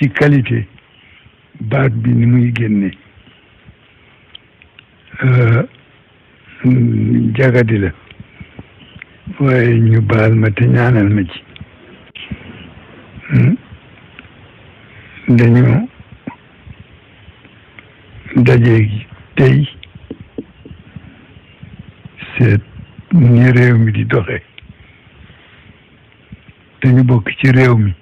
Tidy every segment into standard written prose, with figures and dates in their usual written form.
ci qualité baat bi ni muy génne jagadi la waaye ñu baal ma te ñaanal ma ci dañu daje gi tey seet ni réew mi di doxe dañu bokk ci réew mi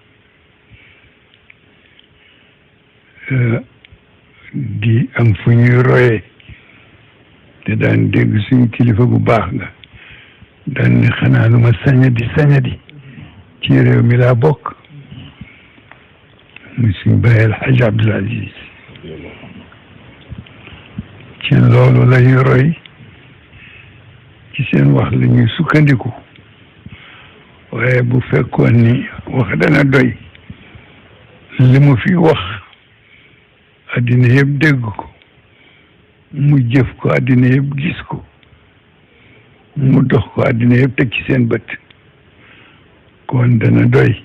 di am fu ñuy royee te daan dégg suñu kilifa bu baax nga daan ne xanaa lu ma sañadi ci réew mi laa bokk muy suñu Baay El Hadj Abdoul Aziz ci loolu lañuy roy ci seen wax la ñuy sukkandiku waaye bu fekkoon ni wax dana doy li mu fi wax addina yëpp dégg ko mu jëf ko addina yëpp gis ko mu dox ko addina yëpp teg ci seen bët kon dana doy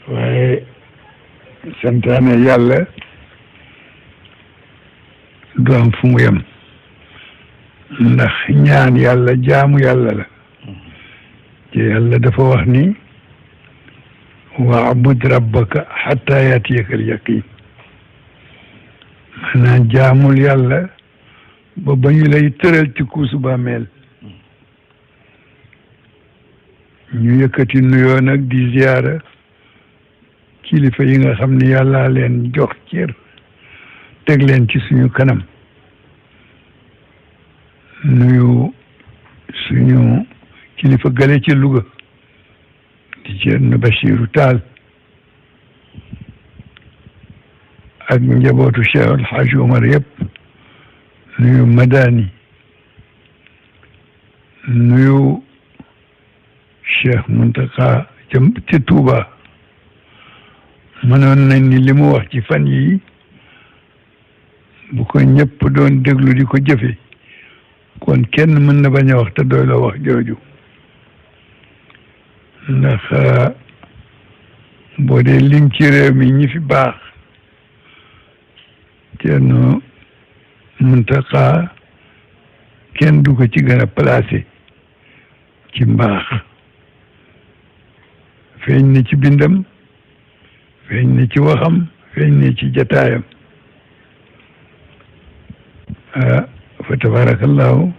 waaye santaane yàlla du am fu mu yem ndax ñaan yàlla jaamu yàlla la te yàlla dafa wax ni wa'bud rabbaka hatta yatiyakal yaqin maanaam jaamul yàlla ba ñu lay tëral ci kuusu bàmmeel ñu yëkkati nuyoo nag di ziyaara kilifa yi nga xam ne yàlla leen jox cër teg leen ci suñu kanam nuyu suñu kilifa gale ci Louga di Ceerno Bachiru Taal ak njabootu Cheikh El Hadj Omar yëpp nuyu Madani nuyu Cheikh Muntaka ci Touba mënoon nañ ni li mu wax ci fan yi bu ko ñëpp doon déglu di ko jëfe kon kenn mën na bañ a wax te doy la wax jooju ndax boo dee lim ci réew mi ñi fi baax Ceerno Muntaka kenn du ko ci gën a placé ci mbaax feeñ na ci bindam feeñ na ci waxam feeñ na ci jataayam fa tabarakallahu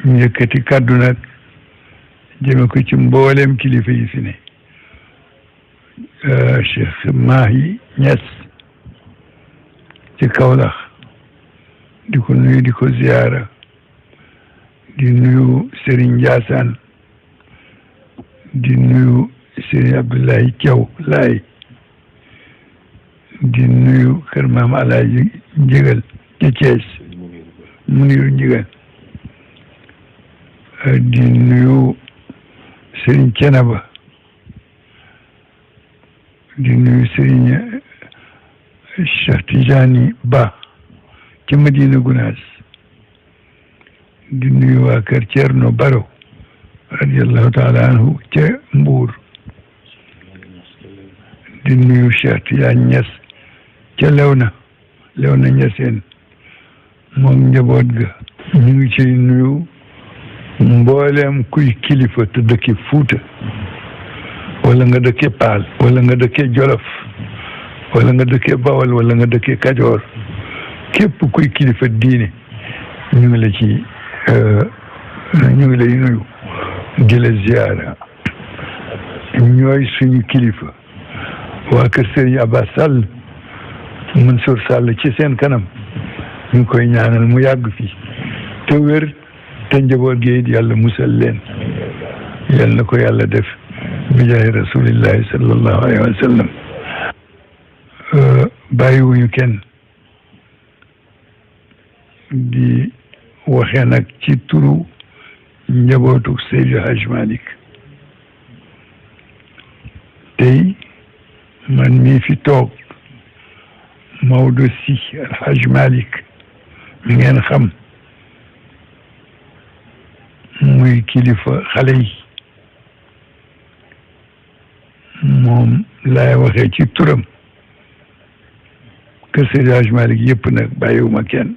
ñu yëkkati kàddu nag jëme ko ci mboolem kilifa yi fi ne Cheikh Mahi Niass ci Kaolack di ko nuyu di ko ziyaara di nuyu Serigne Ndiassane di nuyu Serigne Abdoulaye Thiaw Laay di nuyu kër Maam Alaaji Njëgal ca Thiès Muniru Njëgal di nuyu Serigne Thiénaba di nuyu Serigne Cheikh Tijani Ba ci Madina Gunaas di nuyu waa kër Thierno Baro radiyallahu taala anhu ca Mbuur di nuyu Cheikh Tidiane Niass ca Léona Niassène moom njaboot ga ñu ngi ciy nuyu mbooleem kuy kilifa te dëkke Fuuta wala nga dëkke Paal wala nga dëkke Jolof wala nga dëkke Bawol wala nga dëkke Kajoor képp kuy kilifa diine ñu ngi la ci ñu ngi lay nuyu di la ziyaara ñooy suñu kilifa waa kër Serigne Abbas Sall Mansour Sall ci seen kanam ñu ngi koy ñaanal mu yàgg fii te wér te njaboot gi it yàlla musal leen yal na ko yàlla def bi jaahi rasulillahi sallallahu alayhi wa sallam bàyyiwuñu kenn di waxee nag ci turu njabootu Seydi Hadj Malick tey man mii fi toog Maodo Sy El Hadj Malick mi ngeen xam muy kilifa xale yi moom laay waxee ci turam kër Seydi Hadj Malick yëpp nag bàyyiwuma kenn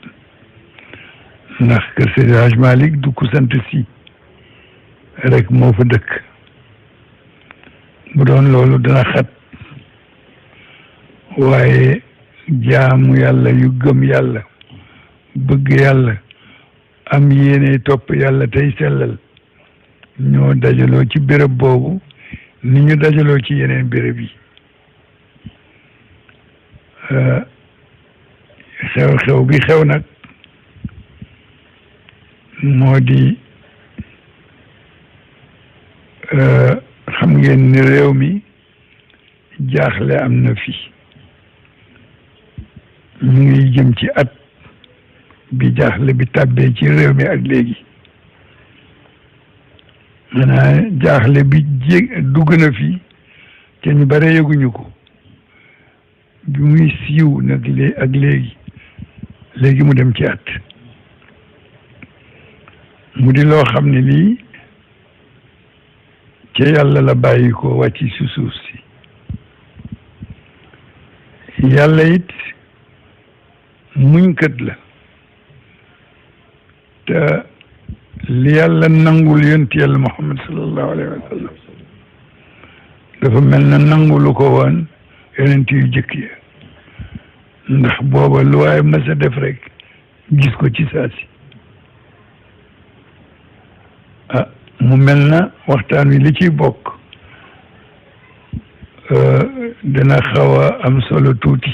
ndax kër Seydi Hadj Malick du ku sant si rek moo fa dëkk bu doon loolu dana xat waaye jaamu yàlla yu gëm yàlla bëgg yàlla am yéene topp yàlla tey sellal ñoo dajaloo ci béréb boobu ni ñu dajaloo ci yeneen béréb yi xew-xew bi xew nag moo di xam ngeen ni réew mi jaaxle am na fi ñu ngi jëm ci at bi jaaxle bi tàbbee ci réew mi ak léegi maanaam jaaxle bi dugg na fi te ñu bare yëguñu ko bi muy siiw nag ak léegi mu dem ci at mu di loo xam ne lii ci yàlla la bàyyi ko wàcc si suuf si yàlla it muñkat la te li yàlla nangul yonent yàlla Muhammad sallallahu alayhi wa sallam dafa mel na nangulu ko woon yonent yu jëkk ya ndax booba lu waaye mas a def rek gis ko ci saasi mu mel na waxtaan wi li ciy bokk dana xaw a am solo tuuti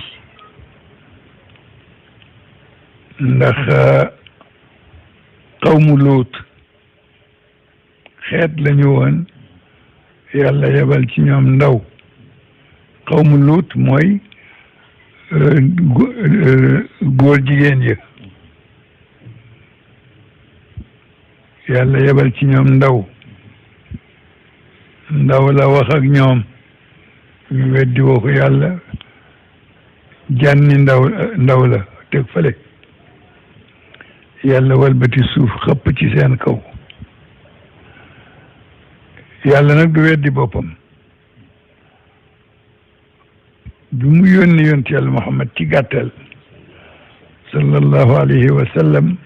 ndax xawmu Luut xeet lañu woon yàlla yebal ci ñoom ndaw xawmu Luut mooy góor jigéen ya yàlla yebal ci ñoom ndaw la wax ak ñoom ñu weddi waxu yàlla jànni ndaw la teg fale yàlla walbati suuf xëpp ci seen kaw yàlla nag du weddi boppam bi mu yónni yonent yàlla Muhammad ci gàttal sallallahu alayhi wa sallam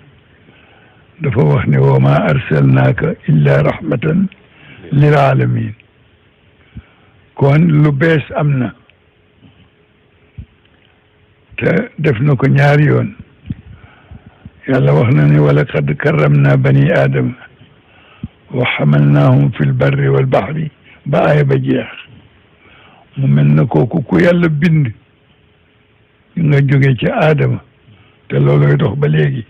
dafa wax ne wa ma arsalnaaka illa rahmatan lil alamin kon lu bees am na te def na ko ñaari yoon yàlla wax na ne wa laqad karramna bani aadama wa hamalnaahum fi lbarri walbahri ba aaya ba jeex mu mel na kooku ku yàlla bind nga jóge ci aadama te looloy dox ba léegi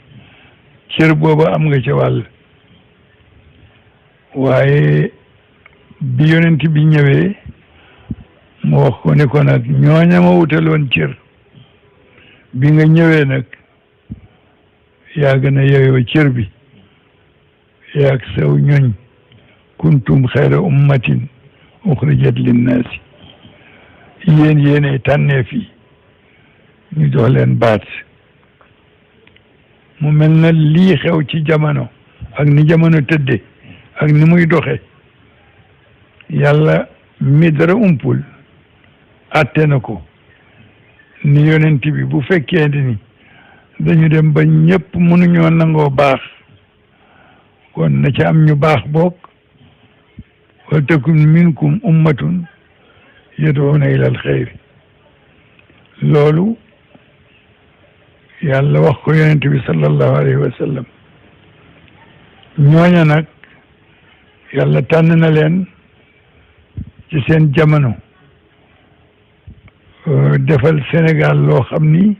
cër booba am nga ca wàll waaye bi yonent bi ñëwee mu wax ko ne ko nag ñooña ma wutaloon cër bi nga ñëwee nag yaa gën a yeyoo cër bi yaag saw ñoñ kuntum xayra ummatin uxrijat linnaasi yéenay tànneef yi ñu jox leen baat mu mel na lii xew ci jamono ak ni jamono tëdde ak ni muy doxe yàlla mi dara umpul atte na ko ni yonent bi bu fekkee ni dañu dem ba ñëpp mënuñoo nangoo baax kon na ca am ñu baax bokk wal takun minkum ummatun yad'una ila alxayri loolu yàlla wax ko yonent bi sallallahu alayhi wa sallam ñooña nag yàlla tànn na leen ci seen jamono defal Sénégal loo xam ni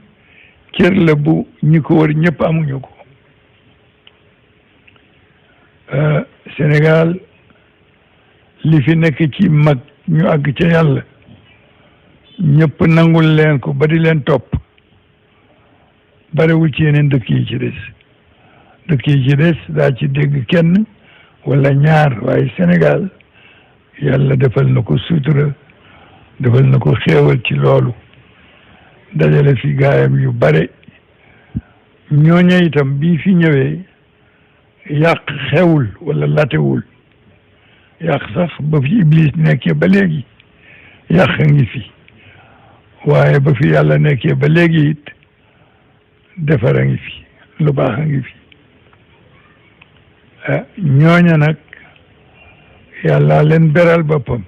cër la bu ñi ko wër ñëpp amuñu ko Sénégal li fi nekk ci mag ñu àgg ca yàlla ñëpp nangul leen ko ba di leen topp barewul ci yeneen dëkk yi ci des daa ci dégg kenn wala ñaar waaye Sénégal yàlla defal na ko sutura defal na ko xéewal ci loolu dajale fi gaayam yu bare ñooña itam bii fi ñëwee yàq xewul wala latewul yàq sax ba fi Iblis nekkee ba léegi yàq ngi fi waaye ba fi yàlla nekkee ba léegi it defar a ngi fi lu baax a ngi fi ñooña nag yàlla leen beral boppam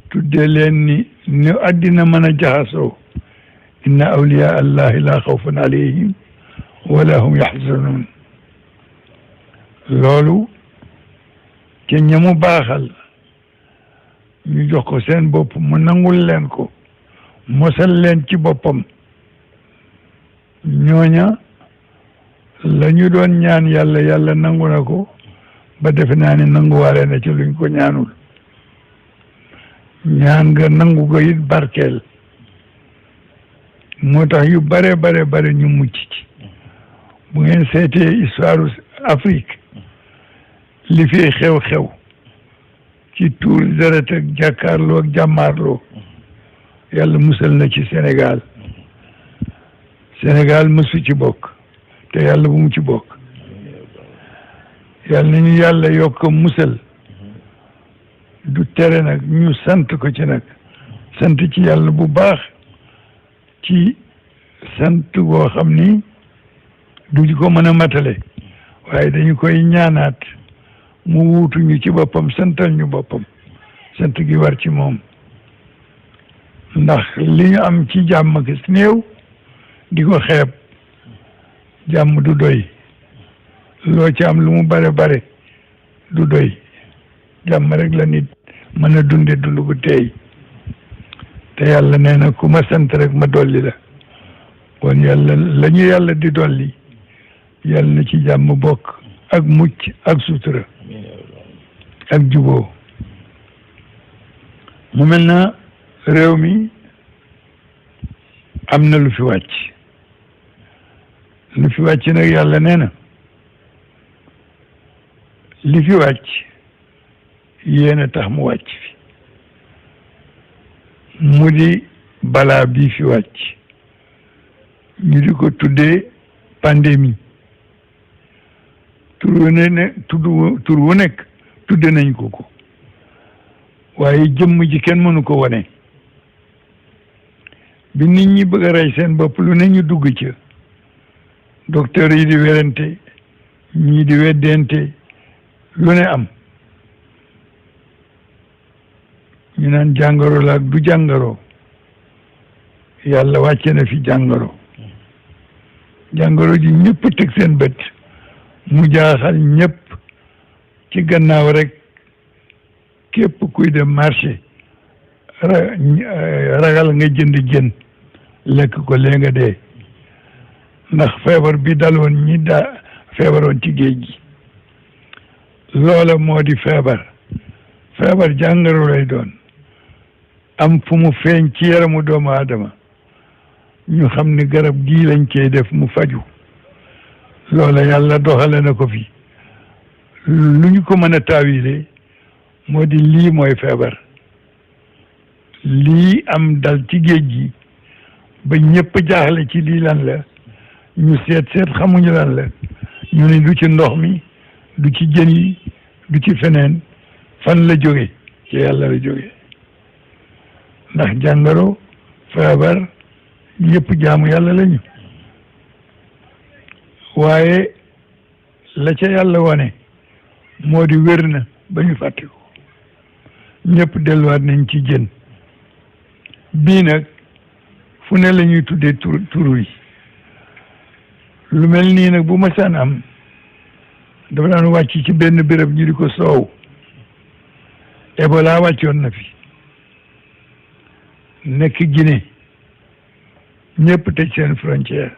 tuddee leen ni àddina mën a jaxasoo inna awliya allahi la xawfun alayhim wala hum yaxzanun loolu te ñamu baaxal ñu jox ko seen bopp mu nangul leen ko mosal leen ci boppam ñooña la ñu doon ñaan yàlla yàlla nangu na ko ba defe naa ne nanguwaale na ci luñ ko ñaanul ñaan nga nangu ko it barkeel moo tax yu bare bare ñu mucc ci bu ngeen seetee histoire Afrique li fi xew-xew ci tuur deret ak jàkkaarloo ak jàmmaarloo yàlla musal na ci Sénégal mësu ci bokk te yàlla bu mu ci bokk yàlla nañu yàlla yokk musal du tere nag ñu sant ko ci nag sant ci yàlla bu baax ci sant boo xam ni du ko mën a matale waaye dañu koy ñaanaat mu wuutu ñu ci boppam santal ñu boppam sant gi war ci moom ndax li ñu am ci jàmm gis néew di ko xeeb jàmm du doy loo ci am lu mu bare du doy jàmm rek la nit mën a dunde dund gu teey te yàlla nee na ku ma sant rek ma dolli la kon yàlla la ñu yàlla di dolli yàlla na ci jàmm bokk ak mucc ak sutura ak juboo mu mel na réew mi am na lu fi wàcc nag yàlla nee na li fi wàcc yéen a tax mu wàcc fi mu di balaa bii fi wàcc ñu di ko tuddee pandémie tur wu nekk tudde nañ ko waaye jëmm ji kenn mënu ko wane bi nit ñi bëgg a rey seen bopp lu ne ñu dugg ca docteur yi di werante ñii di weddente lu ne am ñu naan jàngoro la ak du jàngoro yàlla wàcce na fi jàngoro ji ñëpp teg seen bët mu jaaxal ñëpp ci gannaaw rek képp kuy dem marché ragal nga jënd jën lekk ko lee nga dee ndax feebar bi daloon ñi feebaroon ci géej gi loola moo di feebar jàngoro lay doon am fu mu feeñ ci yaramu doomu aadama ñu xam ni garab gii lañ koy def mu faju loola yàlla doxale na ko fi lu ñu ko mën a taawile moo di lii mooy feebar lii am dal ci géej gi ba ñëpp jaaxle ci lii lan la ñu seet xamuñu lan la ñu ne du ci ndox mi du ci jën yi du ci feneen fan la jóge ci yàlla la jóge ndax jàngoro feebar yëpp jaamu yàlla lañu waaye la ca yàlla wane moo di wér na ba ñu fàtte ko ñëpp delluwaat nañ ci jën bii nag fu ne la ñuy tuddee turu yi lu mel nii nag bu masaan am dafa daan wàcc ci benn béréb ñu di ko soow Ebola wàccoon na fi nekk Guinée ñëpp tëj seen frontière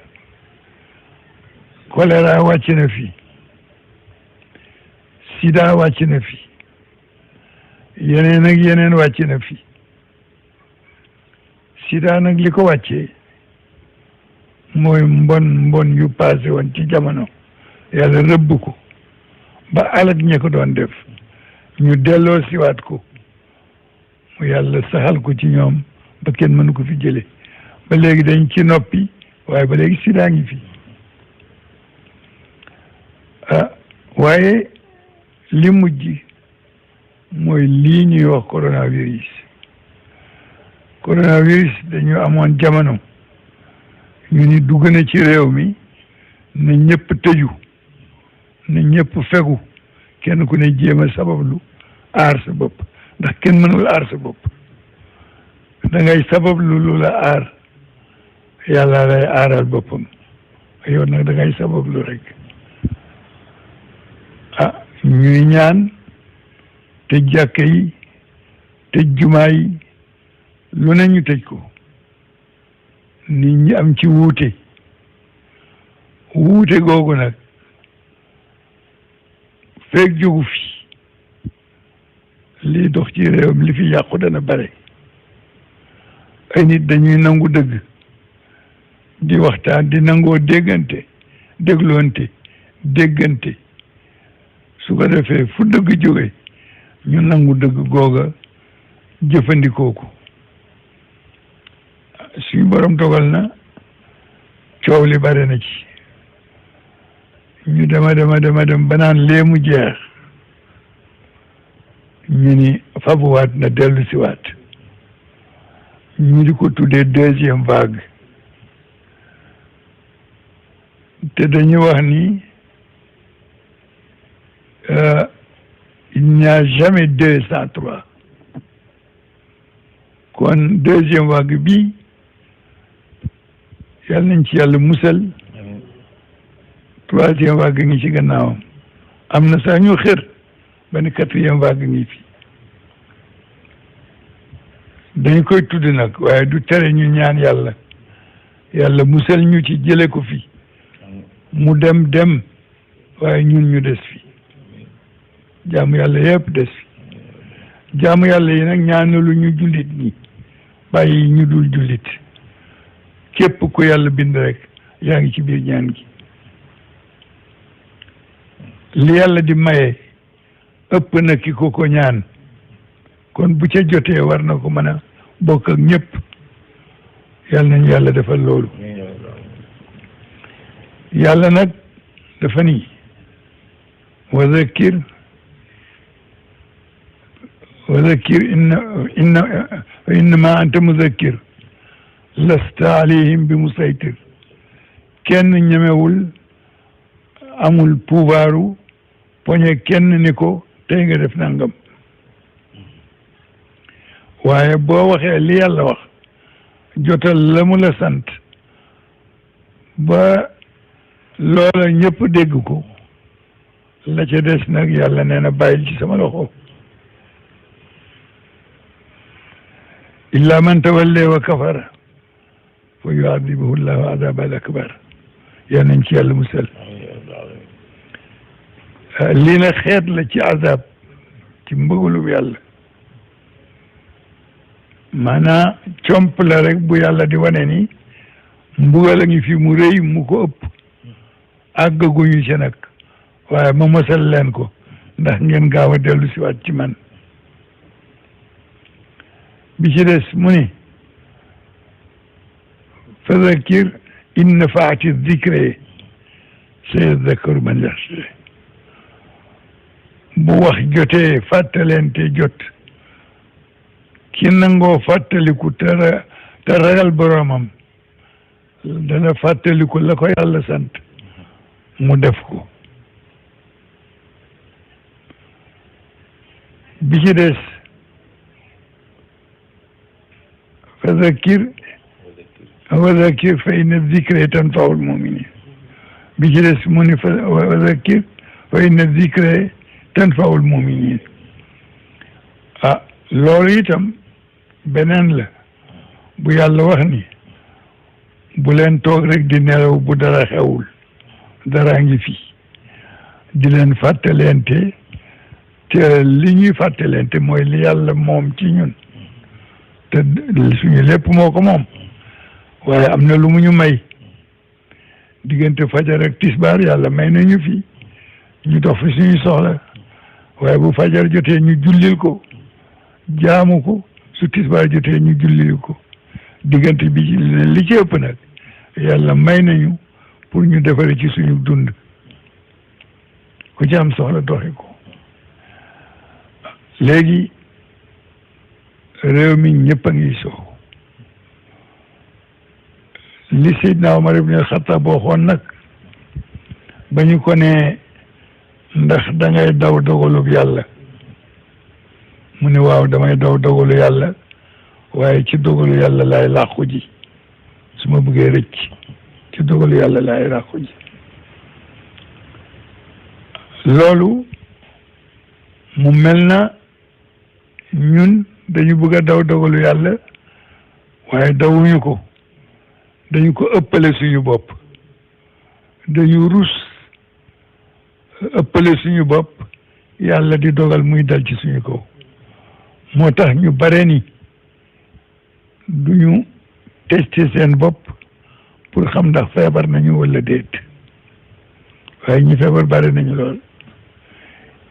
choléra wàcc na fi sida wàcc na fi yeneen ak yeneen wàcc na fi sida nag li ko wàccee mooy mbon yu passé woon ci jamono yàlla rëbb ko ba alak ña ko doon def ñu delloo siwaat ko mu yàlla saxal ko ci ñoom ba kenn mënu ko fi jële ba léegi dañ ci noppi waaye ba léegi sida ngi fi waaye li mujj mooy lii ñuy wax coronavirus. Coronavirus dañu amoon jamono ñu ni dugg na ci réew mi na ñëpp tëju na ñëpp fegu kenn ku ne jéem a sabablu aar sa bopp ndax kenn mënul aar sa bopp da ngay sabablu lu la aar yàlla lay aaral boppam yow nag da ngay sabablu rek ñuy ñaan tëj jàkka yi tëj jumaa yi lu ne ñu tëj ko nit ñi am ci wuute googu nag feeg jógu fi lii dox ci réewam li fi yàqu dana bare ay nit dañuy nangu dëgg di waxtaan di nangoo déggante dégloonte déggante su ko defee fu dëgg jóge ñu nangu dëgg googa jëfandikoo ko suñu borom dogal na coow li bare na ci ñu dema ba naan lee mu jeex ñu ni fabuwaat na dellu siwaat ñu di ko tuddee deuxième vague te dañu wax ni il n'y a jamais 2 sans 3 kon deuxième vague bi yàlla nañ ci yàlla musal troisième vague ngi ci gannaawam am na sax ñu xër ba ni 4e vague ngi fi dañ koy tudd nag waaye du tere ñu ñaan yàlla musal ñu ci jële ko fi mu dem waaye ñun ñu des fi jaamu yàlla yëpp des fi jaamu yàlla yi nag ñaanalu ñu jullit ñi bàyyi ñu dul jullit képp ku yàlla bind rek yaa ngi ci biir ñaan gi li yàlla di maye ëpp na ki ko ñaan kon bu ca jotee war na ko mën a bokk ak ñëpp yàlla nañu yàlla defal loolu yàlla nag dafa ni wa zakkir innama anta muzakkir lasta alayhim bi musaytir kenn ñemewul amul pouvoiru poñe kenn ni ko tey nga def nangam waaye boo waxee li yàlla wax jotal la mu la sant ba loola ñëpp dégg ko la ca des nag yàlla nee na bàyyil ci sama loxo illa man tawalla wa kafara fa yuadibuhu llahu adabal akbar yal nañ ci yàlla musal lii na xeet la ci azab ci mbëggalub yàlla maanaa comp la rek bu yàlla di wane ni mbugal a ngi fi mu rëy mu ko ëpp àggaguñu ci nag waaye ma mosal leen ko ndax ngeen gaaw a dellu si waat ci man bi ci des mu ni fa zakkir in nafaati zikre sayadakkaru man yaxsha bu wax jotee fàttalente jot ki nangoo fàttaliku te ragal boromam dana fàttaliku la ko yàlla sant mu def ko bi ci des fa zakkir fa inna zikra tanfa'ul mu'minin bi ci des mu ni fa zakkir fa inna zikra tanfa'ul mu'minin loolu itam beneen la bu yàlla wax ni bu leen toog rek di nelaw bu dara xewul dara ngi fi di leen fàttalente te li ñuy fàttalente mooy li yàlla moom ci ñun te suñu lépp moo ko moom waaye am na lu mu ñu may diggante fajar ak tisbaar yàlla may nañu fi ñu dox fi suñu soxla waaye bu fajar jotee ñu jullil ko jaamu ko su tisbaar jotee ñu jullil ko diggante bi li ci ëpp nag yàlla may nañu pour ñu defare ci suñu dund ku ci am soxla doxi ko léegi réew mi ñëpp a ngi soow li Seydina Omar ibn al-Khattab waxoon nag ba ñu ko ne ndax da ngay daw dogalub yàlla mu ne waaw damay daw dogalu yàlla waaye ci dogalu yàlla laay làqu ji su ma bëggee rëcc ci dogalu yàlla laay làqu ji loolu mu mel na ñun dañu bëgg a daw dogalu yàlla waaye dawuñu ko dañu ko ëppale suñu bopp dañu rus ëppale suñu bopp yàlla di dogal muy dal ci suñu kaw moo tax ñu bare ni duñu tester seen bopp pour xam ndax feebar nañu wala déet waaye ñi feebar bare nañu lool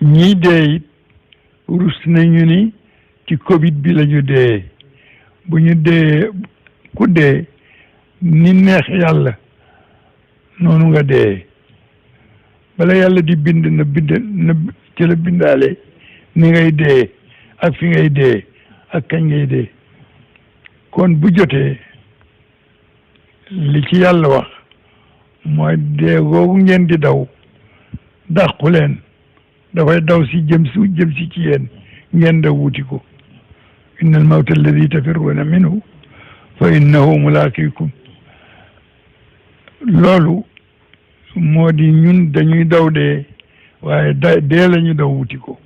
ñii dee it rus nañu ni ci Covid bi la ñu dee bu ñu dee ku dee ni neex yàlla noonu nga dee bala yàlla di bind na ci la bindaale ni ngay dee ak fi ngay dee ak kañ ngay dee kon bu jotee li ci yàlla wax mooy dee googu ngeen di daw dàqu leen dafay daw si jëm si ci yéen ngeen daw wuti ko inna al mawta alladi tafirruuna minhu fa innahu mulaaqiikum loolu moo di ñun dañuy daw dee waaye dee la ñu daw wuti ko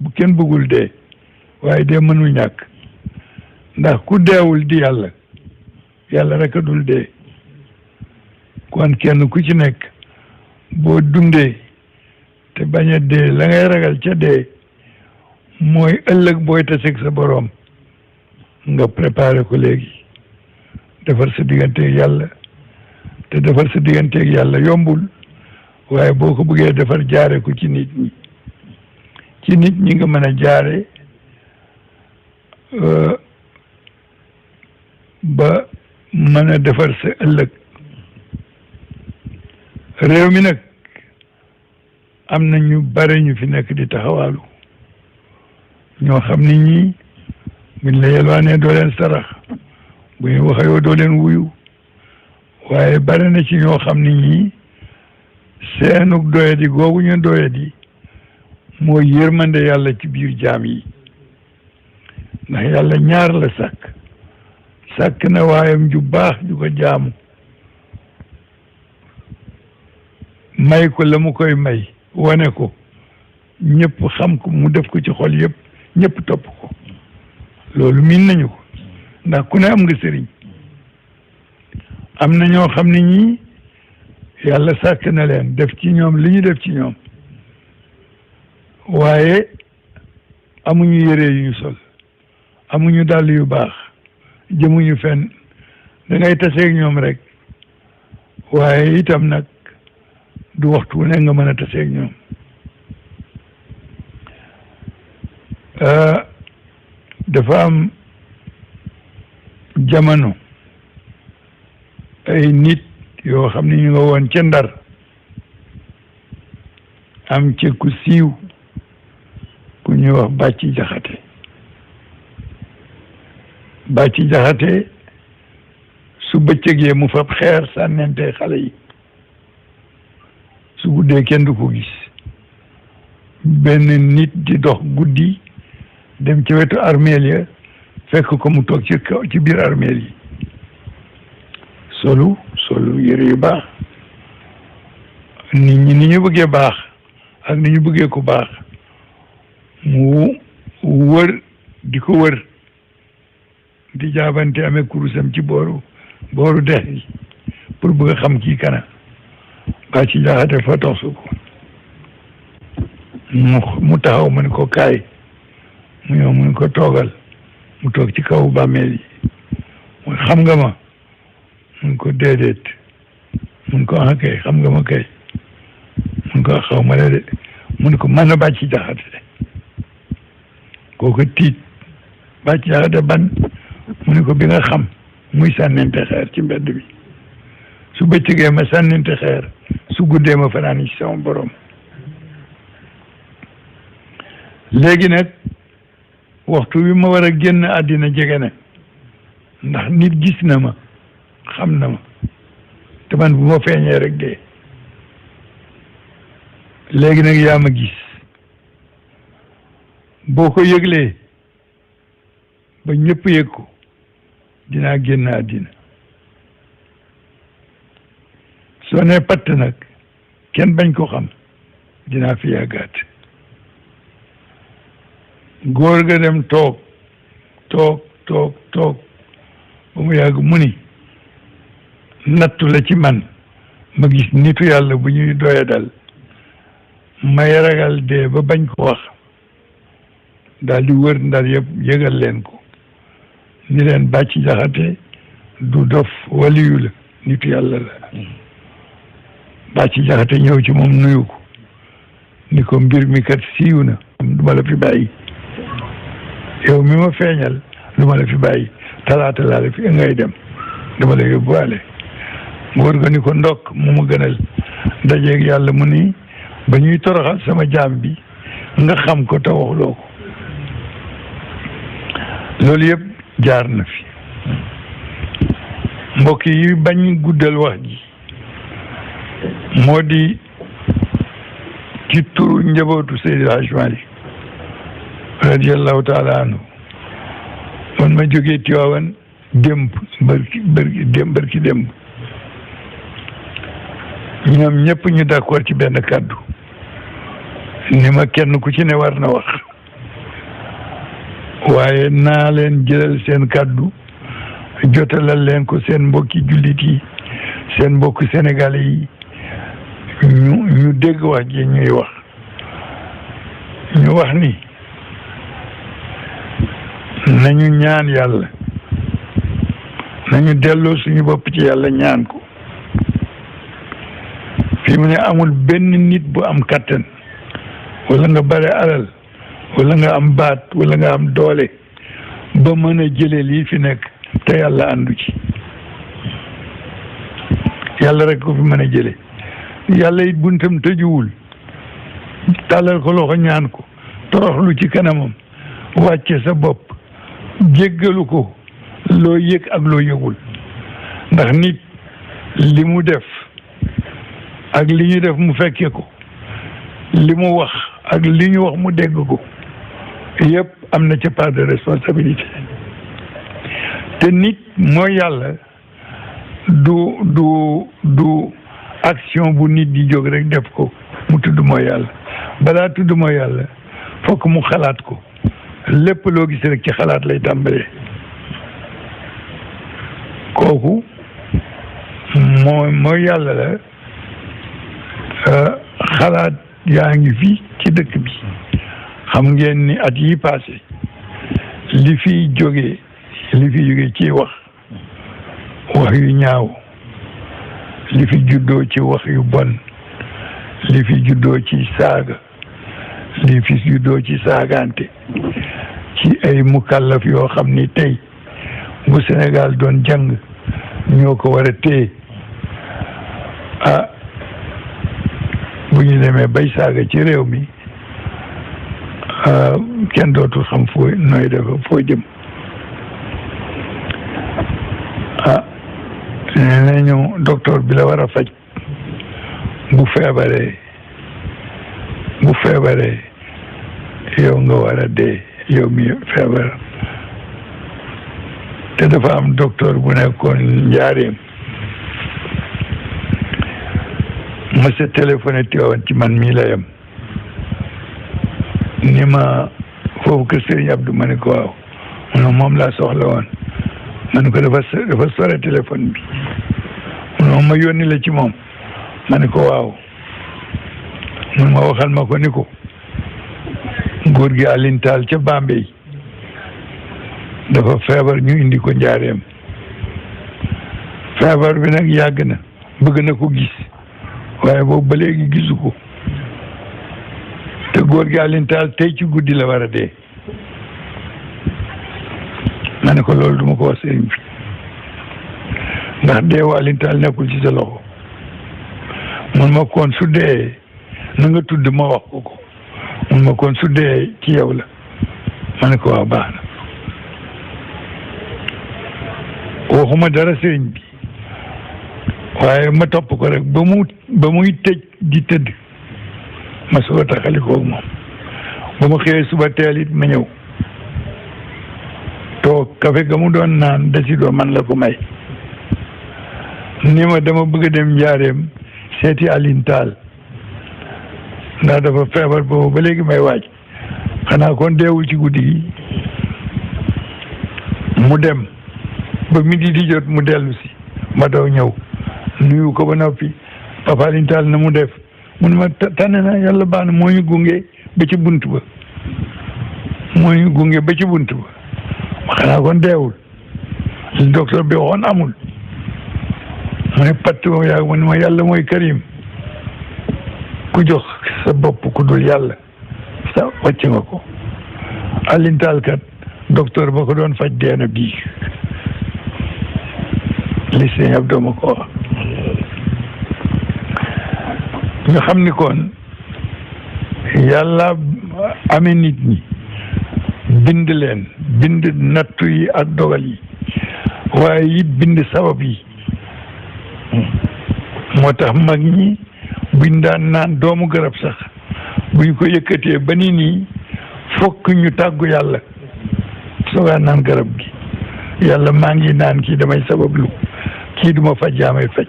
bu kenn bëggul dee waaye dee mënul ñàkk ndax ku deewul di yàlla yàlla rek a dul dee kon kenn ku ci nekk boo dundee te bañ a dee la ngay ragal ca dee mooy ëllëg booy taseeg sa boroom nga préparé ko léegi defar sa digganteeg yàlla te defar sa digganteeg yàlla yombul waaye boo ko bëggee defar jaare ko ci nit ñi nga mën a jaare ba mën a defar sa ëllëg réew mi nag am na ñu bare ñu fi nekk di taxawaalu ñoo xam ni ñii buñ la yelwaanee doo leen sarax bu ñu wax yow doo leen wuyu waaye bare na ci ñoo xam ni ñii seenug doyadi googu ñu doyadi moo yërmande yàlla ci biir jaam yi ndax yàlla ñaar la sàkk na waayam ju baax ju ko jaamu may ko la mu koy may wane ko ñëpp xam ko mu def ko ci xol yëpp ñëpp topp ko loolu miin nañu ko ndax ku ne am nga sëriñ am na ñoo xam ne ñii yàlla sàkk na leen def ci ñoom li ñu def ci ñoom waaye amuñu yére yu ñu sol amuñu dàll yu baax jëmuñu fenn da ngay taseeg ñoom rek waaye itam nag du waxtu ne nga mën a taseeg ñoom dafa am jamono ay nit yoo xam ne ñu nga woon ca Ndar am ci ku siiw ku ñuy wax Bàcci Jaxate su bëccëgee mu fab xeer sànnente xale yi su guddee kenn du ko gis benn nit di dox guddi dem ci wetu armeel ya fekk ko mu toog ci biir armeel yi solu yére yu baax nit ñi ni ñu bëggee baax ak ni ñu bëggee ko baax mu wër di ko wër di jaabante amee kurusam ci booru dex yi pour bëgg a xam kii kana Bàcci Jaxate fa tox su ko mu taxaw mu ne ko kaay mu ñëw mu ne ko toogal mu toog ci kaw bàmmeel yi mu xam nga ma mun ko déedéet mun ko kay xam nga ma kay mun ko xaw ma la de mun ko mën a Bàcci Jaxate kooku tiit Bàcci Jaxate ban mu ne ko bi nga xam muy sànnente xeer ci mbedd bi su bëccëgee ma sànnente xeer su guddee ma fanaan ci sama borom léegi nag waxtu wi ma war a génn àddina jege na ndax nit gis na ma xam na ma te man bu ma feeñee rek dee léegi nag yaa ma gis boo ko yëglee ba ñëpp yëg ko dinaa génn àddina soo nee patt nag kenn bañ ko xam dinaa fi yàggaat góor ga dem toog ba mu yàgg mu ni nattu la ci man ma gis nitu yàlla bu ñuy doya dal may ragal dee ba bañ ko wax daal di wër Ndar yëpp yëgal leen ko ni leen Bàcci Jaxate du dof waliyu la nitu yàlla la Bàcci Jaxate ñëw ci moom nuyu ko ni ko mbir mi kat siiw na du ma la fi bàyyi yow mi ma feeñal du ma la fi bàyyi talaata laa la fi ngay dem dama la yóbbuwaale góor ga ni ko ndokk mu ma gënal dajeeg yàlla mu ni ba ñuy toroxal sama jaam bi nga xam ko te waxuloo ko loolu yëpp jaar na fi mbokk yi bañ guddal wax ji moo di ci turu njabootu Seydi El Hadji Malick radiyallahu taala anhu man ma jógee Tiwaawan démb bërki démb ñoom ñëpp ñu d'accord ci benn kàddu ni ma kenn ku ci ne war na wax waaye naa leen jëlal seen kàddu jotalal leen ko seen mbokki jullit yi seen mbokki sénégalais yi ñu dégg wax ji ñuy wax ñu wax ni nañu ñaan yàlla nañu delloo suñu bopp ci yàlla ñaan ko fi mu ne amul benn nit bu am kattan wala nga bare alal wala nga am baat wala nga am doole ba mën a jëlee lii fi nekk te yàlla àndu ci yàlla rek ko fi mën a jëlee yàlla it buntam tëjuwul tàllal ko loxo ñaan ko toroxlu ci kanamam wàcce sa bopp jéggalu ko loo yëg ak loo yëgul ndax nit li mu def ak li ñu def mu fekke ko li mu wax ak li ñu wax mu dégg ko yëpp am na ca part de responsabilité te nit mooy yàlla du action bu nit di jóg rek def ko mu tudd mooy yàlla balaa tudd mooy yàlla fokk mu xalaat ko lépp loo gis rek ci xalaat lay tàmbalee kooku mooy yàlla la xalaat yaa ngi fi ci dëkk bi xam ngeen ni at yi passé li fi jógee ci wax yu ñaaw li fi juddoo ci wax yu bon li fi juddoo ci saaga li fi juddoo ci saagante ci ay mukallaf yoo xam ni tey bu Sénégal doon jàng ñoo ko war a téye bu ñu demee bay saaga ci réew mi kenn dootul xam foo nooy def foo jëm nee nañu docteur bi la war a faj bu feebaree yow nga war a dee yow mi feebar te dafa am docteur bu nekkoon njaareem ma se téléphoné Tiwaawan ci man mii la yem ni ma foofu kër Serigne Abdou ma ne ko waaw mu moom laa soxla woon ma ne ko dafa sore téléphone bi mu ma yónni la ci moom ma ne ko waaw mun ma waxal ma ko ni ko góor gi Alioune Tall ca Bambey dafa feebar ñu indi ko njaareem feebar bi nag yàgg na bëgg na ko gis waaye boobu ba léegi gisu ko te góor gi Alioune Tall tey ci guddi la war a dee ma ne ko loolu duma ko wax sëriñ bi ndax deewu Alioune Tall nekkul ci sa loxo mun ma koon su dee na nga tudd ma wax ko mun ma kon su dee ci yow la ma ne ko waaw baax na waxuma dara sëriñ bi waaye ma topp ko rek ba muy tëj di tëdd ma soo taxali koog moom ba mu xëyee suba teel it ma ñëw toog kafe ga mu doon naan décidoo man la ko may ni ma dama bëgg a dem njaareem seeti Alioune Tall ndax dafa feebar boobu ba léegi may waaj xanaa kon deewul ci guddi gi mu dem ba midi di jot mu dellu si ma daw ñëw nuyu ko ba noppi papa Alioune Tall na mu def mun ma tànn na yàlla baax na moo ñu gunge ba ci bunt ba moo ñu gunge ba ci bunt ba ma xanaa kon deewul li docteur bi waxoon amul mu ne patt moom yaa mu ne ma yàlla mooy Karim ku jox sa bopp ku dul yàlla sa wàcc nga ko Alioune Tall kat docteur ba ko doon faj deena bii li sëñ Abdou ma ko wax nga xam ni kon yàlla amee nit ñi bind leen bind nattu yi ak dogal yi waaye it bind sabab yi moo tax mag ñi buñ daan naan doomu garab sax buñ ko yëkkatee ba nii fokk ñu tàggu yàlla soogaa naan garab gi yàlla maa ngi naan kii damay sabablu kii duma faj jaamay faj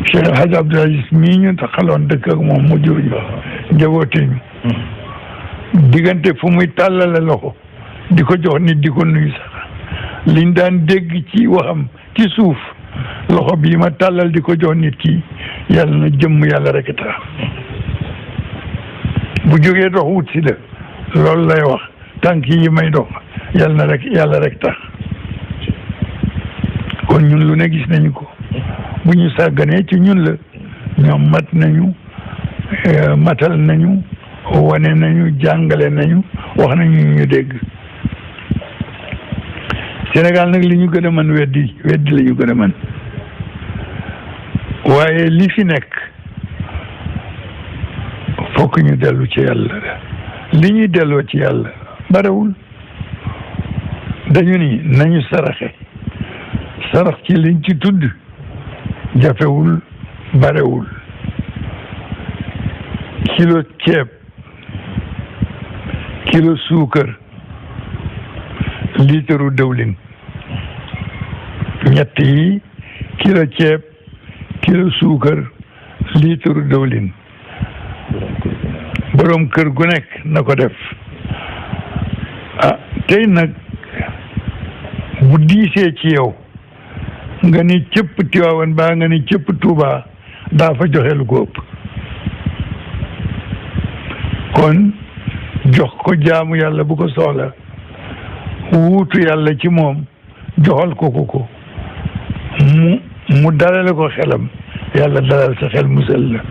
Cheikh El Hadj Abdoul Aziz mii ñu taxaloon dëkk ak moom mu jur ñu njaboote ñu diggante fu muy tàllale loxo di ko jox nit di ko nuyu sax liñ daan dégg ci waxam ci suuf loxo bii ma tàllal di ko jox nit ki yàlla na jëmm yàlla rek tax bu jógee dox wut si la loolu lay wax tànk yi may dox yàlla rek tax kon ñun lu ne gis nañu ko bu ñu sàgganee ci ñun la ñoom mat nañu matal nañu wane nañu jàngale nañu wax nañu ñu dégg Sénégal nag li ñu gën a mën weddi la ñu gën a mën waaye li fi nekk fokk ñu dellu ci yàlla li ñuy delloo ci yàlla barewul dañu ni nañu saraxe sarax ci liñ ci tudd jafewul barewul kilo ceeb kilo suukar liitaru dëwlin ñett yi kilo ceeb kilo suukar liitaru dëwlin boroom kër gu nekk na ko def tey nag bu diisee ci yow nga ni cëpp Tiwaawan baa nga ni cëpp Tuuba daa fa joxe lu ko ëpp kon jox ko jaamu yàlla bu ko soxla wuutu yàlla ci moom joxal ko mu dalale ko xelam yàlla dalal sa xel musal la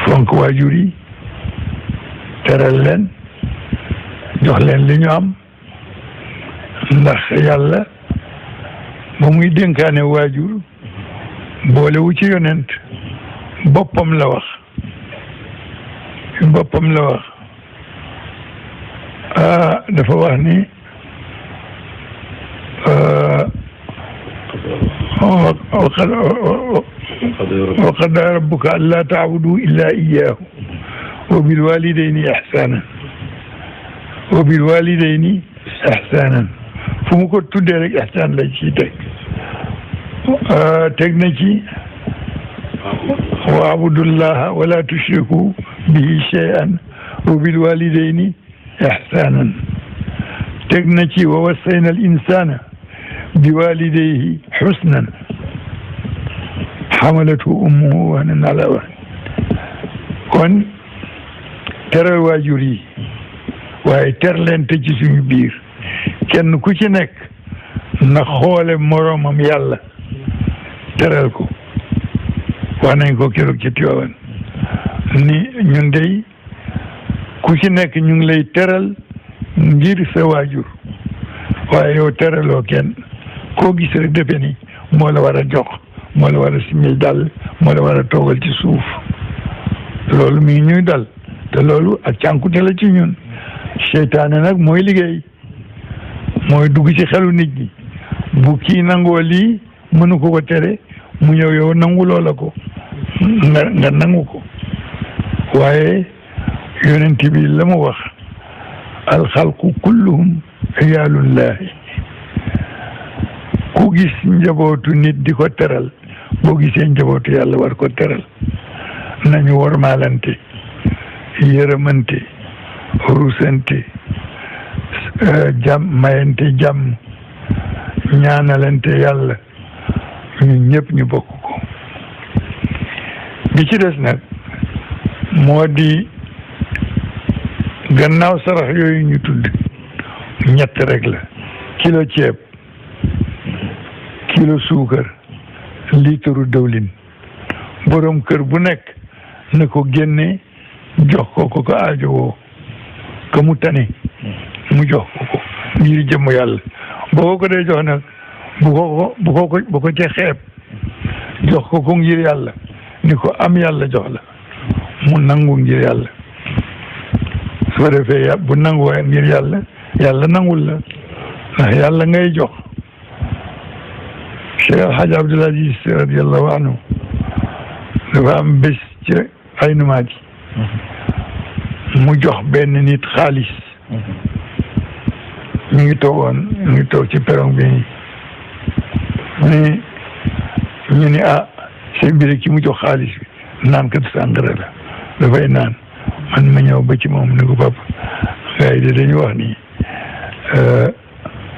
fonk waajur yi teral leen jox leen li ñu am ndax yàlla ba muy dénkaane waajur boolewu ci yonent boppam la wax dafa wax ni wa qadaa rabbuka allaa ta'budu illaa iyyaahu wa bil waalidayni ihsaanan fu mu ko tuddee rek ihsaan la ci teg na ci wa abudullaha wala tushriku bihi shay'an wa bil walidayni ihsanan teg na ci wa wassayna al insana bi walidayhi husnan hamalathu ummuhu wahnan ala wahn kon teral waajur yi waaye terlente ci suñu biir kenn ku ci nekk na xoole moroomam yàlla teral ko wax nañ ko keroog ci Tiwaawan ni ñun dey ku ci nekk ñu ngi lay teral ngir sa waajur waaye yow teraloo kenn koo gis rek defe ni moo la war a jox moo la war a simil dal moo la war a toogal ci suuf loolu mi ngi ñuy dal te loolu ak cànkute la ci ñun seytaane nag mooy liggéey mooy dugg ci xelu nit ñi bu kii nangoo lii mënu ko tere mu ñëw yow nangu loola ko nga nangu ko waaye yonent bi la mu wax alxalqu kulluhum iyaalullahi ku gis njabootu nit di ko teral boo gisee njabootu yàlla war ko teral nañu wormaalante yërëmante rusante mayante jàmm ñaanalante yàlla ñun ñëpp ñu bokk ko bi ci des nag moo di gannaaw sarax yooyu ñu tudd ñett rek la kilo ceeb kilo suukar liitaru dawlin borom kër bu nekk na ko génne jox ko aajowoo ka mu tane mu jox ko ngir jëmm yàlla boo ko dee jox nag bu ko ca xeeb jox ko ngir yàlla ni ko am yàlla jox la mu nangu ngir yàlla su ko defee bu nangu ngir yàlla yàlla nangul la ndax yàlla ngay jox Cheikh El Hadj Abdoul Aziz radiallahu anhu dafa am bés ci ay numaat yi mu jox benn nit xaalis ñu ngi toog ci perron bi ñu ni seen biir ki mu jox xaalis bi naan kat sàngara la dafay naan man ma ñëw ba ci moom ne ko papa gars yi de dañu wax ni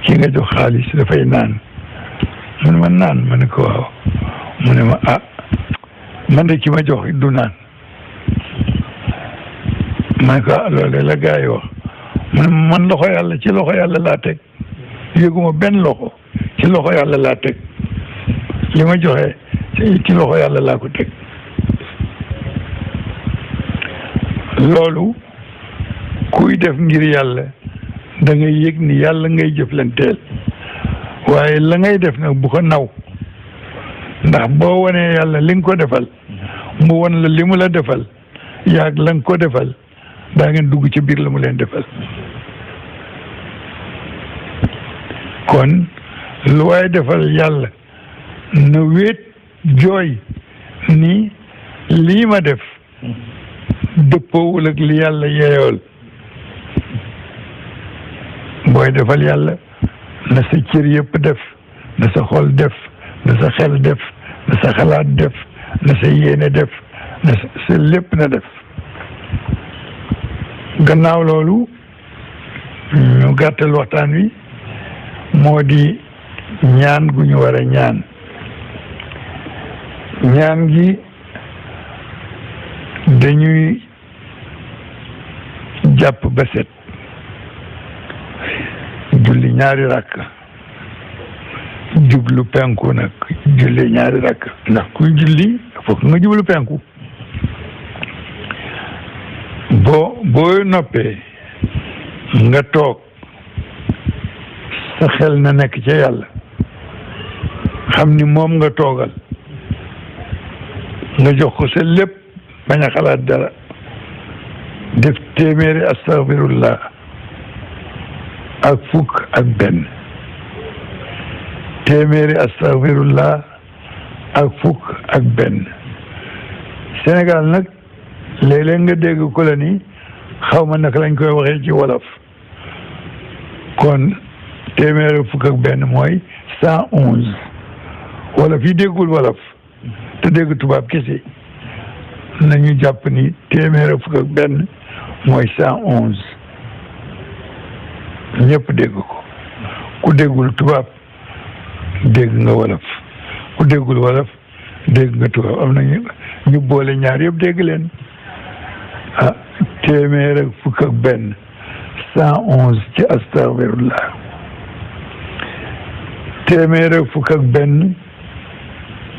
ki nga jox xaalis dafay naan mu ne ma naan ma ne ko waaw mu ne ma man de ki ma jox du naan ma ne ko loolu la gars yi wax mu ne man loxo yàlla ci loxo yàlla laa teg yëguma benn loxo ci loxo yàlla laa teg li ma joxe ci loxo yàlla laa ko teg loolu kuy def ngir yàlla da ngay yëg ni yàlla ngay jëflanteel waaye la ngay def nag bu ko naw ndax boo wanee yàlla li nga ko defal mu won la li mu la defal yaag la nga ko defal daa ngeen dugg ci biir la mu leen defal kon lu waay defal yàlla na wéet jooy ni lii ma def dëppoowul ak li yàlla yeeyool booy defal yàlla na sa cër yëpp def na sa xol def na sa xel def na sa xalaat def na sa yéene def na sa lépp na def gannaaw loolu ñu gàttal waxtaan wi moo di ñaan gu ñu war a ñaan gi dañuy jàpp ba set julli ñaari rakk jublu penku nag julli ñaari rakk ndax kuy julli fokk nga jublu penku boo noppee nga toog sa xel na nekk ca yàlla xam ni moom nga toogal nga jox ko sa lépp bañ a xalaat dara def téeméeri astaghfirullah ak fukk ak benn téeméeri astaghfirullah ak fukk ak benn Sénégal nag léeg-léeg nga dégg ku la ni xaw ma naka lañ koy waxee ci wolof kon téeméeri fukk ak benn mooy 111 wolof yi déggul wolof te dégg tubaab kese nañu jàpp ni téeméeri fukk ak benn mooy 111 ñëpp dégg ko ku déggul tubaab dégg nga wolof ku déggul wolof dégg nga tubaab am na ñu boole ñaar yëpp dégg leen téeméer ak fukk ak benn 111 ci astaghfirullah téeméer ak fukk ak benn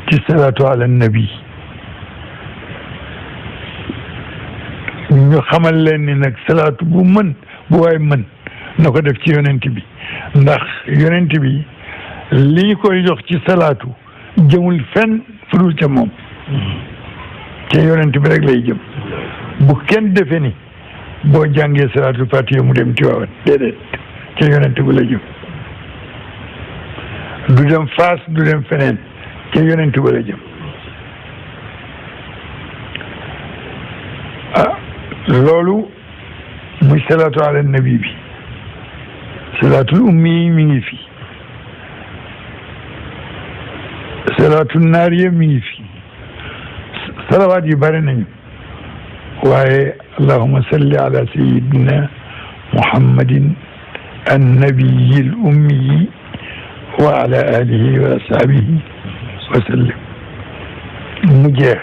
ci salatu ala nabi ñu xamal leen ni nag salaatu bu waay mën na ko def ci yonent bi ndax yonent bi li ñu koy jox ci salaatu jëmul fenn fudul ca moom ca yonent bi rek lay jëm bu kenn defe ni boo jàngee salaatul fatiha mu dem Tiwaawan déedéet ca yonent bi la jëm du dem Faas du dem feneen ca yonent bi la jëm loolu muy salaatu ala nabi bi salaatul ummi mi ngi fi salaatu naariya mi ngi fi salawaat yi bari nañu waaye allahumma salli ala sayyidina muhammadin annabiyil ummi wa ala alihi wa ashabihi wa sallim mu jeex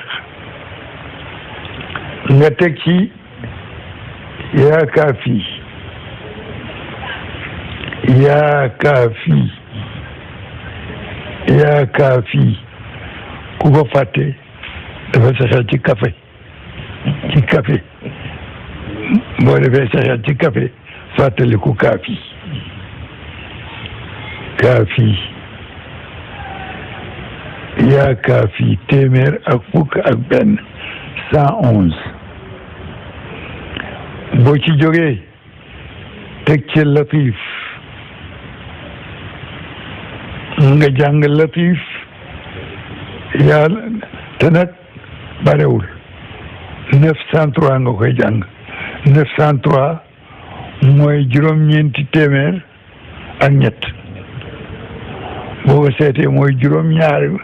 nga teg ci yaa kaafi yaa kaafi yaa kaafi ku ko fàtte dafa saxal ci café boo defee saxal ci café fàttali ku kaafi yaa kaafi téeméer ak fukk ak benn 111 boo ci jógee teg ci latif nga jàng latif yàlla te nag barewul 903 nga koy jàng 903 mooy juróom-ñeenti téeméer ak ñett boo ko seetee mooy juróom-ñaaru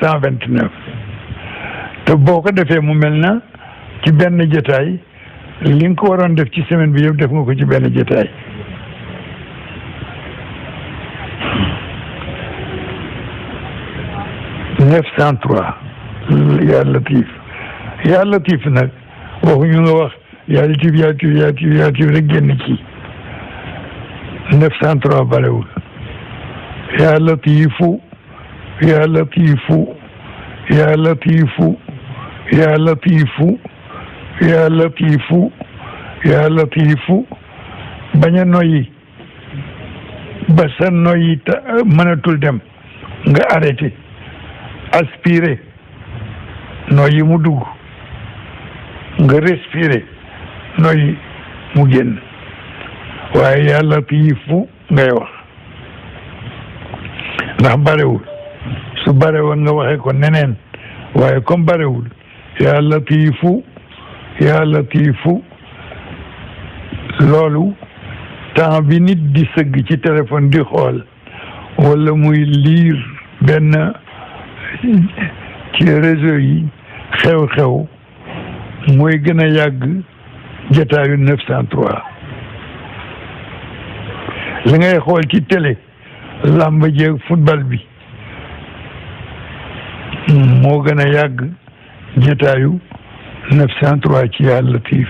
129 te boo ko defee mu mel na ci benn jotaay li nga ko waroon def ci semaine bi yëpp def nga ko ci benn jotaay neuf cent trois yaa latif nag waxuñu nga wax yaa latif rek génn ci 903 balewul yaa latifu yaa latifu yaa latifu yaa latifu yaa latifu yaa latifu bañ a noyyi ba sa noyyi mënatul dem nga arrêté aspiré noyyi mu dugg nga respiré noyyi mu génn waaye yaa latifu ngay wax ndax barewul su barewoon nga waxee ko neneen waaye comme barewul yaa latifu loolu temps bi nit di sëgg ci téléphone di xool wala muy lire benn ci réseau yi xew-xew mooy gën a yàgg jotaayu 903 li ngay xool ci télé làmb jeeg football bi moo gën a yàgg jotaayu 903 ci yaa latif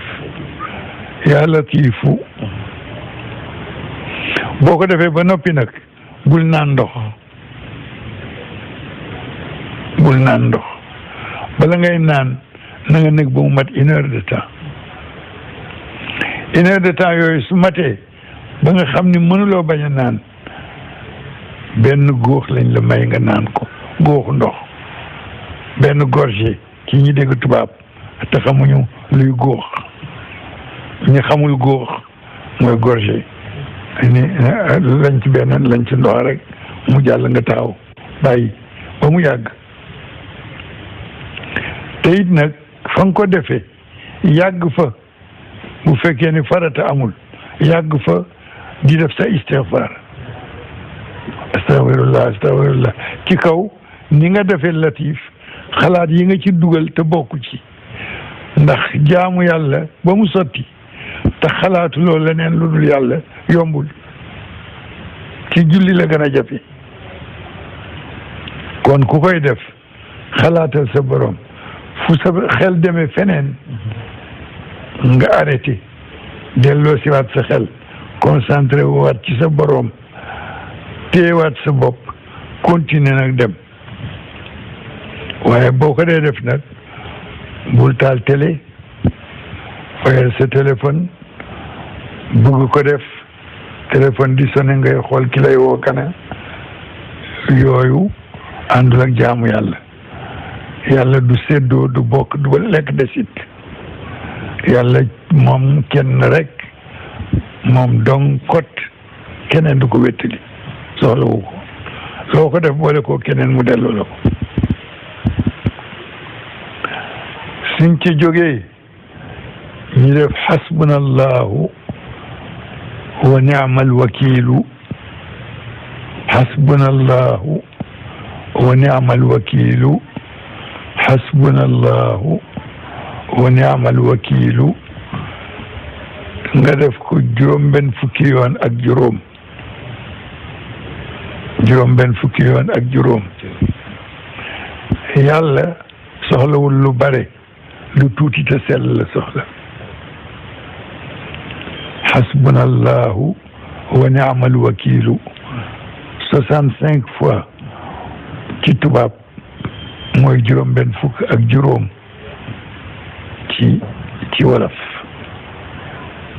yaa latifu boo ko defee ba noppi nag bul naan ndox bala ngay naan na nga nekk ba mu mat 1 heure de temps 1 heure de temps yooyu su matee ba nga xam ni mënuloo bañ a naan benn góox lañ la may nga naan ko góoxu ndox benn gorgée ci ñi dégg tubaab te xamuñu luy góox ñi xamul góox mooy gorgée ni lañ ci benn lañ ci ndox rek mu jàll nga taxaw bàyyi ba mu yàgg te it nag fa nga ko defee yàgg fa bu fekkee ni farata amul yàgg fa di def sa istighfar astaghfirullah ci kaw ni nga defee latif xalaat yi nga ci dugal te bokku ci ndax jaamu yàlla ba mu sotti te xalaatu loolu leneen lu dul yàlla yombul ci julli la gën a jafe kon ku koy def xalaatal sa borom fu sa xel demee feneen nga arrêté delloo si waat sa xel concentré waat ci sa borom téewaat sa bopp continuer nag dem waaye boo ko dee def nag bul taal télé fayal sa téléphone bëgg ko def téléphone di sonné ngay xool ki lay woo kana yooyu àndul ak jaamu yàlla. yàlla du séddoo du bokk du lekk desit yàlla moom kenn rek moom dong kot keneen du ko wéttali soxlawu ko loo ko def boole ko keneen mu delloo la ko. suñ ci jógee ñu def xasbunallahu wa ni'mal wakiilu xasbunallahu wa ni'mal wakiilu xasbunallahu wa ni'mal wakiilu nga def ko juróom-benn fukki yoon ak juróom juróom-benn fukki yoon ak juróom. yàlla soxlawul lu bare lu tuuti te sell la soxla. xasbunallahu wa ni'mal wakiilu 65 fois ci tubaab mooy juróom-benn fukk ak juróom ci wolof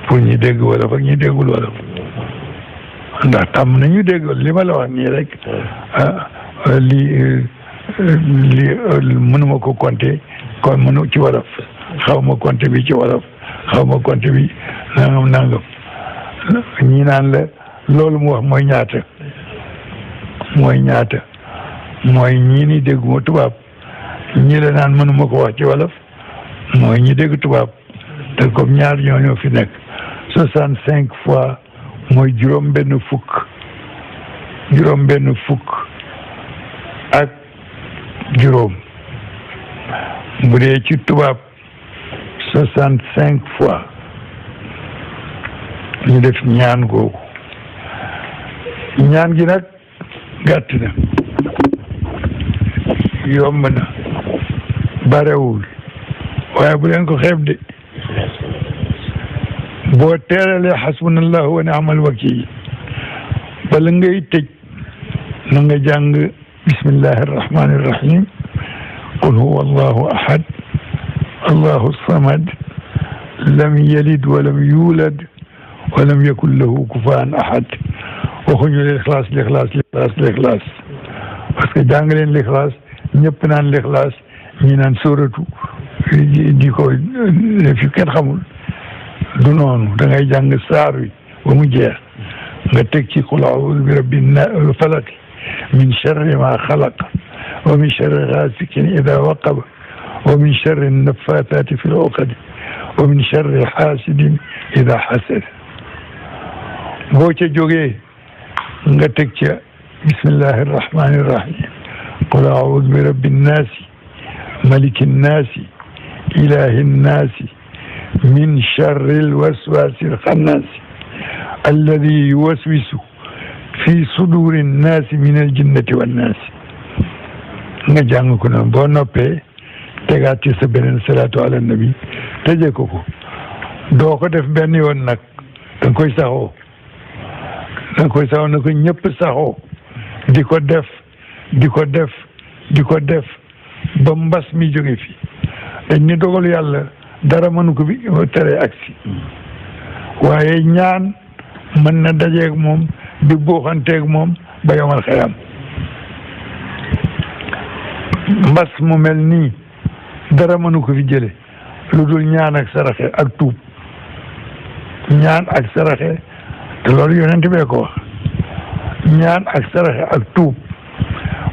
pour ñi dégg wolof ak ñi déggul wolof ndax tam nañu dégg li ma la wax nii rek li mënuma ko compter kon mënu ci wolof xaw ma compter bi ci wolof xaw ma compter bi nangam ñi naan la loolu mu wax mooy ñaata mooy ñii ni dégguma tubaab ñi la naan mënuma ko wax ci wolof mooy ñi dégg tubaab te comme ñaar ñoo fi nekk 65 fois mooy juróom-benn fukk ak juróom bu dee ci tubaab 65 fois ñu def ñaan googu ñaan gi nag gàtt na yomb na barewul waaye bu leen ko xeeb de boo teeralee xasbunallahu wa ni'mal wakiil bala ngay tëj na nga jàng bismillahi arrahmani irrahim qul huwa allahu ahad allahu samad lam yalid walam yulad walam yakun lahu kufuwan ahad waxuñu lixlaas parce que jàng leen lixlaas ñëpp naan lixlaas ñi naan sóoratu di ko fi kenn xamul du noonu da ngay jàng saar wi ba mu jeex nga teg ci qul a'uudu bi rabbin falaq min sharri ma xalaq wa min sharri gaasiqin idaa waqab wa min sharri naffaathaati fil uqad wa min sharri haasidin idaa hasad boo ca jógee nga teg ca bismillahi irrahmani irrahim qul a'uudu bi rabbin naasi malikin naasi ilahin naasi min sharril waswasil xannaasi alladi yuwaswisu fi sudurin naasi minal jinnati wan naasi nga jàng ko noonu boo noppee tegaat ci sa beneen salaatu ala nabi tëjee ko doo ko def benn yoon nag da nga koy saxoo na ko ñëpp saxoo di ko def ba mbas mi jóge fi dañ ni dogal yàlla dara mënu ko bi tere aksi waaye ñaan mën na dajeeg moom di buuxanteeg moom ba yomal xeyam mbas mu mel nii dara mënu ko fi jële lu dul ñaan ak saraxe ak tuub ñaan ak saraxe te loolu yonent bee ko wax ñaan ak saraxe ak tuub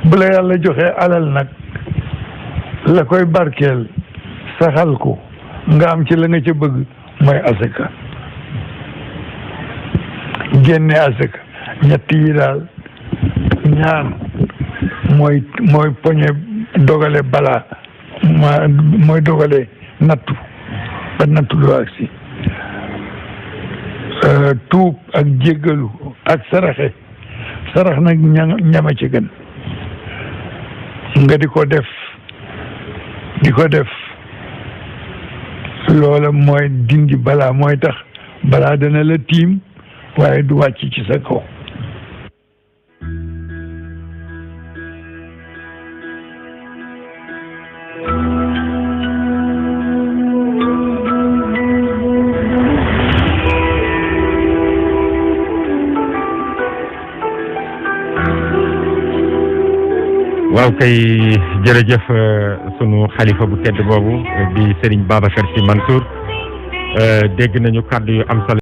bu la yàlla joxe alal nag la koy barkeel saxal ko nga am ci la nga ca bëgg mooy asaka génne asaka ñett yi daal ñaan mooy poñe dogale balaa mooy dogale nattu ba nattu doo agsi tuub ak jéggalu ak sarax nag ñama ci gën nga di ko def loola mooy dindi balaa mooy tax balaa dana la tiim waaye du wàcc ci sa kaw waaw kay jërëjëf sunu xalifa bu tedd boobu di Serigne Babacar Sy Mansour dégg nañu kàddu yu am solo